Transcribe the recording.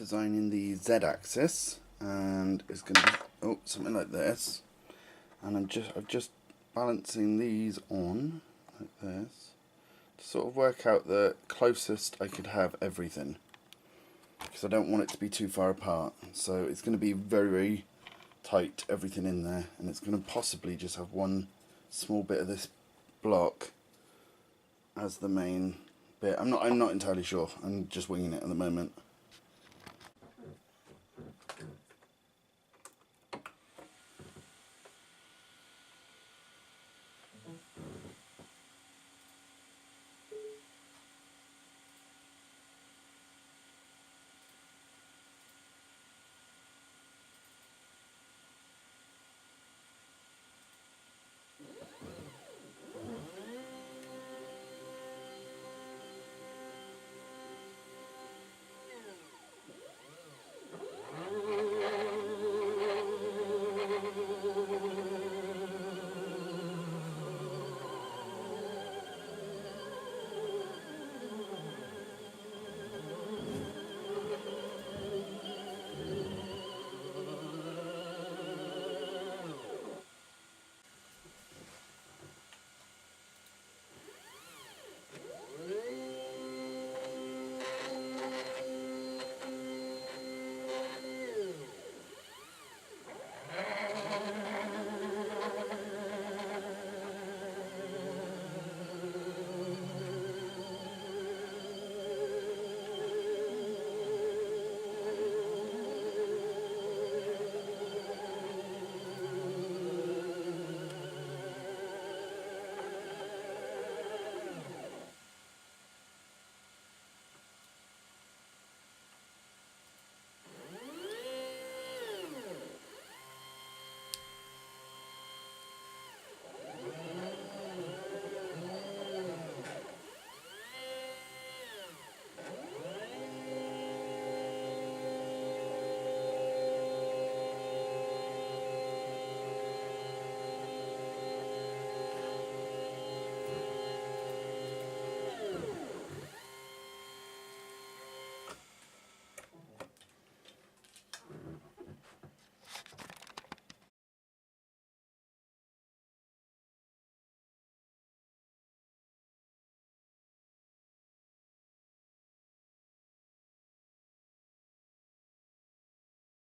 designing the Z-axis, and it's going to be something like this. And I'm just balancing these on like this to sort of work out the closest I could have everything, because I don't want it to be too far apart. So it's going to be very, very tight, everything in there, and it's going to possibly just have one small bit of this block as the main bit. I'm not entirely sure. I'm just winging it at the moment.